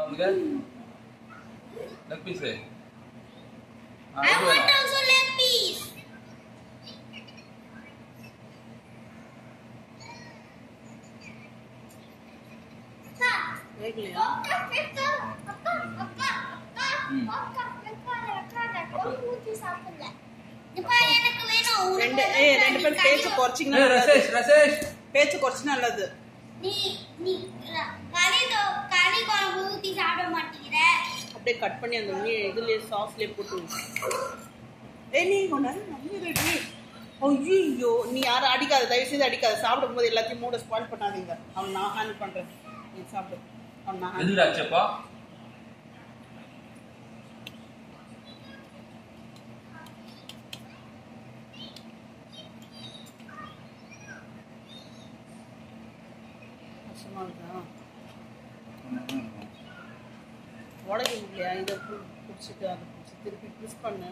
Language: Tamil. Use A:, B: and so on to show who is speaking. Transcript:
A: உனக்கு leg piece
B: I want also leg piece.
C: ரெண்டு பேர் பேச்சு குறைச்சிங்கன்னா
A: ரசேஷ் ரசேஷ்
C: பேச்சு குறைச்சு நல்லது.
B: நீ நீ களி குழம்பு ஊத்தி சாப்பிட மாட்டீங்கிற.
C: அப்படியே கட் பண்ணி அந்த இதுலயே சாஸ்லயே போட்டு. நீ கொண்டாரு நம்ம ரெடி. ஐயோ நீ யாரும் அடிக்காத, தயவு செய்து அடிக்காத. சாப்பிடும் போது எல்லாத்தையும் மூட ஸ்பாயில் பண்ணாதீங்க. அவன் நான் ஹேண்டில் பண்றேன், நீ சாப்பிடு. அவன் நான்
A: எதுடாச்சப்பா
C: கஷ்டமா இருக்கா? உடைக்க முடியலையா? இதை பிடிச்சிட்டு அதை பிடிச்சி திருப்பி ட்விஸ்ட் பண்ணு.